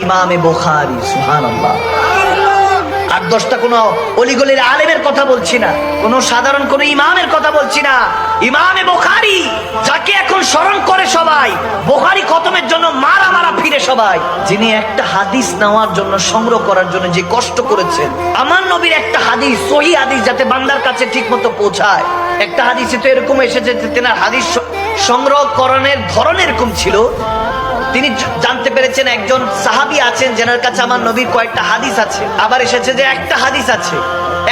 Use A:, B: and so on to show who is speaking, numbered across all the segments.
A: ইমামে বুখারী, সুবহানাল্লাহ। আর 10টা কোনো অলিগলির আলেমের কথা বলছি না, কোনো সাধারণ কোনো ইমামের কথা বলছি না। ইমামে বুখারী, যাকে এখন স্মরণ করে সবাই, বুখারী খতমের জন্য মারা মারা ফিরে সবাই, যিনি একটা হাদিস নেওয়ার জন্য, সংগ্রহ করার জন্য যে কষ্ট করেছেন। আমার নবীর একটা হাদিস, সহিহ হাদিস, যাতে বান্দার কাছে ঠিক মতো পৌঁছায়। একটা হাদিসে তো এরকম এসেছে যে তেনার হাদিস সংগ্রহকরণের ধরন এরকম ছিল, তিনি জানতে পেরেছেন একজন সাহাবী আছেন যেনার কাছে আমার নবীর কয়েকটা হাদিস আছে। আবার এসেছে যে একটা হাদিস আছে,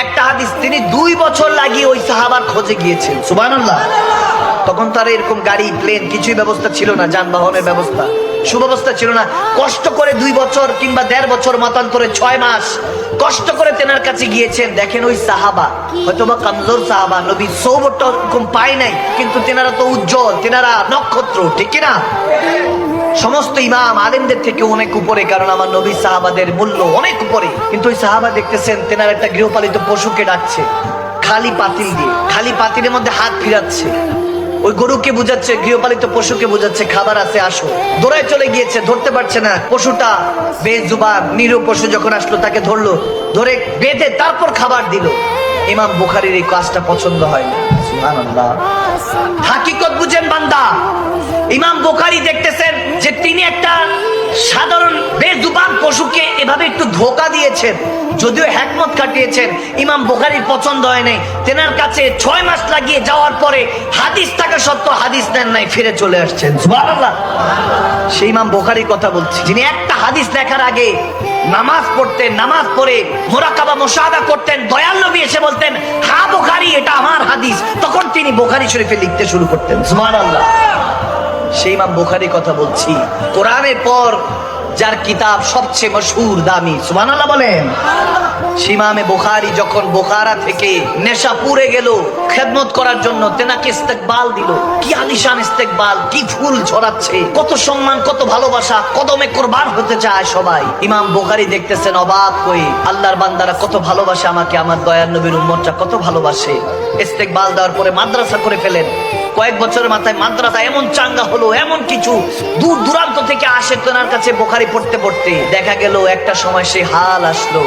A: একটা হাদিস তিনি 2 বছর লাগিয়ে ওই সাহাবার খোঁজে গিয়েছেন, সুবহানাল্লাহ। তখন তার এরকম গাড়ি, প্লেন কিছুই ব্যবস্থা ছিল না, যানবাহনের ব্যবস্থা, সুব্যবস্থা ছিল না। কষ্ট করে 2 বছর কিংবা 1.5 বছর, মতান্তরে 6 মাস কষ্ট করে তেনার কাছে গিয়েছেন। দেখেন ওই সাহাবা হয়তোবা কমজোর সাহাবা, নবী সৌবরটা কম পায় নাই, কিন্তু তেনারা তো উজ্জ্বল, তেনারা নক্ষত্র, ঠিক না? সমস্ত ইমাম আলেমদের থেকে অনেক উপরে, কারণ আমার নবী সাহাবাদের মূল্য অনেক উপরে। কিন্তু ওই সাহাবা দেখতেছেন তেনার একটা গৃহপালিত পশুকে ডাকছে খালি পাতিল দিয়ে, খালি পাতিলের মধ্যে হাত ফিরাচ্ছে, ওই গরুকে বুঝাচ্ছে, গৃহপালিত পশুকে বুঝাচ্ছে খাবার আছে, আসো। দৌড়ায় চলে গিয়েছে, ধরতে পারছে না পশুটা, বেজুবান নিরীহ পশু যখন আসলো তাকে ধরলো, ধরে বেঁধে তারপর খাবার দিল। ইমাম বুখারীর এই কাজটা পছন্দ হয়নি, সুবহানাল্লাহ। হাকিকত বুঝেন বান্দা। ইমাম বুখারী দেখতেছেন যে তিনি একটা সাধারণ বেজুবান পশুকে এভাবে একটু ধোঁকা দিয়েছেন, যদিও হিকমত খাটিয়েছেন। ইমাম বুখারীর পছন্দ হয় নাই, তেনার কাছে 6 মাস লাগিয়ে যাওয়ার পরে হাদিস থাকা সত্ত্বেও হাদিস নেন নাই, ফিরে চলে আসছেন, সুবহানাল্লাহ। সেই ইমাম বুখারীর কথা বলছি, যিনি একটা হাদিস লেখার আগে নামাজ পড়তেন, নামাজ পড়ে মুরাকাবা মুশাহাদা করতেন, দয়াল নবী এসে বলতেন, হ্যাঁ বুখারী, এটা আমার হাদিস, তখন তিনি বুখারী শরীফে লিখতে শুরু করতেন, সুবহানাল্লাহ। সেই ইমাম বুখারীর কথা বলছি, কোরআনের পর যার কিতাব সবচেয়ে মশহুর, দামি, সুবহানাল্লাহ বলেন। সেই ইমামে বুখারী যখন বুখারা থেকে নেশাপুরে গেল খেদমত করার জন্য, তেনাকে ইস্তেকবাল দিল। কি আলিশান ইস্তেকবাল, কি ফুল ছড়াচ্ছে, কত সম্মান, কত ভালোবাসা, কদমে কুরবান হতে চায় সবাই। ইমাম বুখারী দেখতেছেন অবাক হয়ে, আল্লাহর বান্দারা কত ভালোবাসে আমাকে, আমার দয়ার নবীর উম্মতটা কত ভালোবাসে। ইস্তেকবাল দেওয়ার পরে মাদ্রাসা করে ফেলেন। কয়েক বছরের মাথায় মাদ্রাসা এমন চাঙ্গা হলো, এমন কিছু দূর দূরান্ত থেকে আসে তেনার কাছে বুখারী পড়তে পড়তে। দেখা গেল একটা সময় সেই হাল আসলো,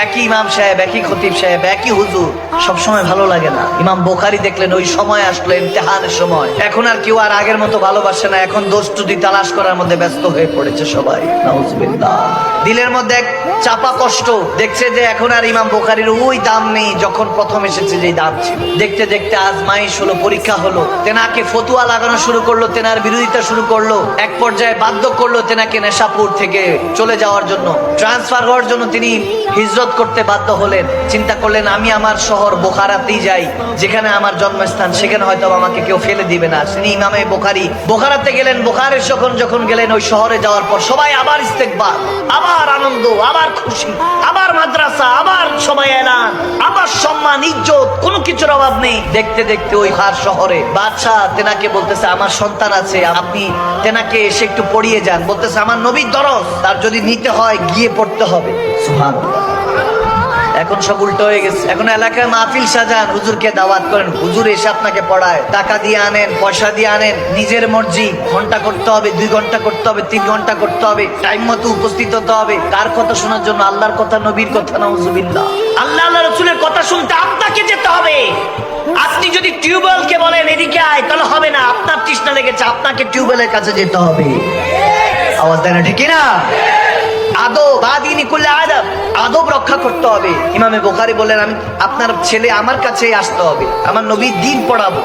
A: একই ইমাম সাহেব, একই খতিব সাহেব, একই হুজুর, সবসময় ভালো লাগে না। ইমাম বুখারী দেখলেন ওই সময় আসলো, ইমতিহানের সময়। এখন আর কেউ আর আগের মতো ভালোবাসে না, এখন দোষ ত্রুটি তালাশ করার মধ্যে ব্যস্ত হয়ে পড়েছে সবাই, নাউজুবিল্লাহ। দিলের মধ্যে এক চাপা কষ্ট, দেখছে যে এখন আর ইমাম বুখারীর ওই দাম নেই যখন প্রথম এসেছে যেই দাম ছিল। দেখতে দেখতে আজমাইশ হলো, পরীক্ষা হলো, তেনাকে ফতুয়া লাগানো শুরু করলো, তেনার বিরোধিতা শুরু করলো। এক পর্যায়ে বাধ্য করলো তেনাকে নেশাপুর থেকে চলে যাওয়ার জন্য, ট্রান্সফার হওয়ার জন্য তিনি হিজরত করতে বাধ্য হলেন। চিন্তা করলেন, আমি আমার শহর বুখারাতেই যাই, যেখানে আমার জন্মস্থান, সেখানে হয়তো আমাকে কেউ ফেলে দিবে না। তিনি ইমামে বুখারী বুখারাতে গেলেন। বুখারীর যখন গেলেন, ওই শহরে যাওয়ার পর সবাই আবার ইস্তেকবাল, আবার আনন্দ, আবার খুশি, আবার মাদ্রাসা, আবার সবাই এলান, আবার সম্মান, ইজ্জত, কোনো কিছুর অভাব নেই। দেখতে দেখতে ওই শহরে বাদশাহ তেনাকে বলতেছে, আমার সন্তান আছে, আপনি তেনাকে এসে একটু পড়িয়ে যান। বলতেছে, আমার নবীর দরস, তার যদি নিতে হয় গিয়ে পড়তে হবে, সুবহানাল্লাহ। এখন সব উল্টো হয়ে গেছে। এখন এলাকায় মাহফিল সাজান, হুজুরকে দাওয়াত করেন, হুজুর এসে আপনাকে পড়ায়, টাকা দিয়ে আনেন, পয়সা দিয়ে আনেন, নিজের মর্জি, ঘন্টা করতে হবে, 2 ঘন্টা করতে হবে, 3 ঘন্টা করতে হবে, টাইম মতো উপস্থিত হতে হবে। কার কথা শোনার জন্য? আল্লাহর কথা, নবীর কথা, নাউজুবিল্লাহ। আল্লাহ রাসূলের কথা শুনতে আপনাকে যেতে হবে। আপনি যদি টিউবওয়েলকে বলেন এদিকে আয়, তাহলে হবে না। আপনার তৃষ্ণা লেগেছে, আপনাকে টিউবওয়েলের কাছে যেতে হবে। আওয়াজ দেয় না, ঠিক না? আদব রক্ষা করতে হবে। ইমামে বুখারী বললেন, আমি আপনার ছেলে আমার কাছে আসতে হবে, আমার নবীর দ্বীন পড়াবো,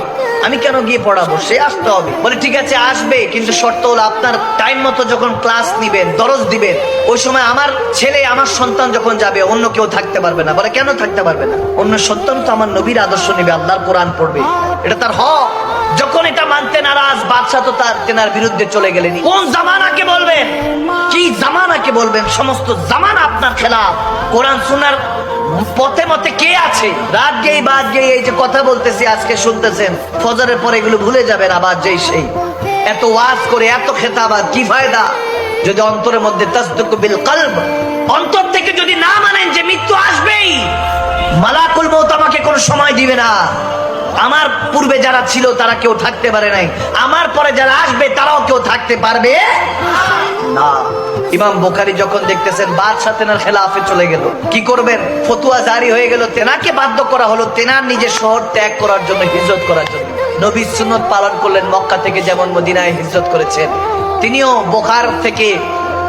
A: আমি কেন গিয়ে পড়াবো, সে আসতে হবে। বলে ঠিক আছে আসবে, কিন্তু শর্ত হলো আপনার টাইম মতো যখন ক্লাস নিবেন, দরস দিবেন, ওই সময় আমার ছেলে, আমার সন্তান যখন যাবে, অন্য কেউ থাকতে পারবে না। বলে কেন থাকতে পারবে না? অন্য সন্তান তো আমার নবীর আদর্শ নেবে, আল্লাহর কোরআন পড়বে, এটা তার হক। যখন এটা মানতে নারাজ, বাদশাহ তো তেনার বিরুদ্ধে চলে গেলেন। কোন জামানাকে বলবেন, কি জামানাকে বলবেন? সমস্ত জামানা আপনার খেলাফ। কোরআন সুন্নাহর পথে মতে কে আছে? রাত গেই বাদ গেই এই যে কথা বলতেছি, আজকে শুনতেছেন, ফজরের পরে এগুলো ভুলে যাবেন, আবার যেই সেই। এত ওয়াজ করে, এত খেতাবাদ, কি ফায়দা যদি অন্তরের মধ্যে তাসদুকু বিল কলব, অন্তর থেকে যদি না মানেন যে মৃত্যু আসবেই, মালাকুল মউত আমাকে কোনো সময় দিবে না, আমার পূর্বে যারা ছিল তারা কেউ থাকতে পারে নাই, আমার পরে যারা আসবে তারাও কেউ থাকতে পারবে না। ইমাম বুখারী যখন দেখতেছেন বাদশাহ তেনার খেলাফে চলে গেল, কি করবেন? ফতুয়া জারি হয়ে গেল, তেনাকে বাধ্য করা হলো তেনার নিজের শহর ত্যাগ করার জন্য, হিজরত করার জন্য। নবী সুন্নত পালন করলেন, মক্কা থেকে যেমন মদিনায় হিজরত করেছেন, তিনিও বোখার থেকে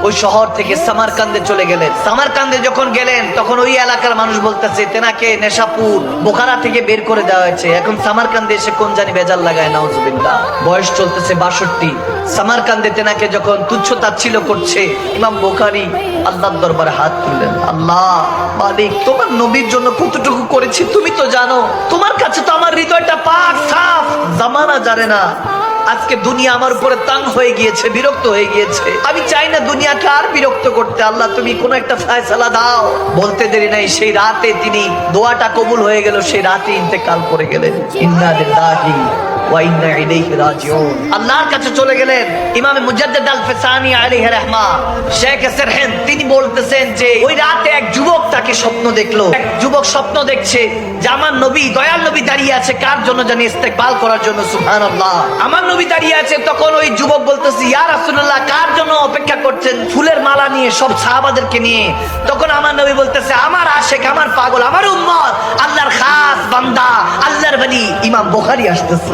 A: ওই শহর থেকে সামারকান্দে চলে গেলেন। সামারকান্দে যখন গেলেন তখন ওই এলাকার মানুষ বলতেছে তেনাকে নেশাপুর বোখারা থেকে বের করে দেওয়া হয়েছে, এখন সামারকান্দে এসে কোন জানি বেজাল লাগায়, নাউজুবিল্লাহ। বয়স চলতেছে 62। সামারকান্দে তেনাকে যখন তুচ্ছ তাচ্ছিল্য করছে, ইমাম বুখারী আল্লাহর দরবারে হাত তুললেন, আল্লাহ মালিক, তোমার নবীর জন্য কতটুকু করেছি তুমি তো জানো, তোমার কাছে তো আমার হৃদয়টা পাক সাফ। জামানা জানে না, আজকে দুনিয়া আমার উপরে তাং হয়ে গিয়েছে, বিরক্ত হয়ে গিয়েছে, আমি চাই না দুনিয়াকে আর বিরক্ত করতে, আল্লাহ তুমি কোনো একটা ফায়সালা দাও। বলতে দেরি নাই, সেই রাতে তিনি দোয়াটা কবুল হয়ে গেল, সেই রাতে ইন্তেকাল করে গেলেন। ইন্না লিল্লাহি ওয়া ইন্না ইলাইহি রাজিউন। আল্লাহর কাছে চলে গেলেন। ইমাম মুজাদ্দিদ আল ফিসানি আলাইহি রাহমা, শেখ সেরহেন, তিনি বলতেছেন যে ওই রাতে এক যুবক তাকে স্বপ্ন দেখলো। এক যুবক স্বপ্ন দেখছে যে আমার নবী, দয়াল নবী দাঁড়িয়ে আছে কার জন্য জানি? ইস্তেকবাল করার জন্য। সুবহানাল্লাহ, আমার নবী দাঁড়িয়ে আছে। তখন ওই যুবক বলতেছে, ইয়া রাসূলুল্লাহ, কার জন্য অপেক্ষা করছেন? ফুলের মালা নিয়ে, সব সাহাবাদেরকে নিয়ে। তখন আমার নবী বলতেছে, আমার আশেক, আমার পাগল, আমার উম্মত, আল্লাহর খাস বান্দা, আল্লাহর ওলি ইমাম বুখারী আসতেছে,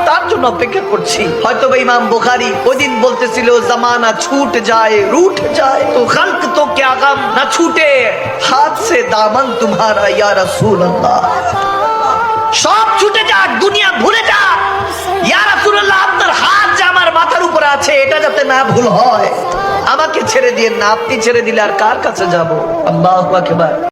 A: তার জন্য অপেক্ষা করছি। হয়তো ইমাম বুখারী ওই দিন বলতেছিল, জামানা ছুট যায় রুট যায় তো খালক তো क्या गम না ছুটে হাত সে দামন तुम्हारा या रसूल अल्लाह। সব ছুটে যাক, দুনিয়া ভুলে যাক, ইয়া রাসূলুল্লাহ আপনার হাত যে আমার মাথার উপরে আছে এটা যাতে না ভুল হয়, আমাকে ছেড়ে দিয়ে না, আপনি ছেড়ে দিলে আর কার কাছে যাব? আল্লাহু আকবার।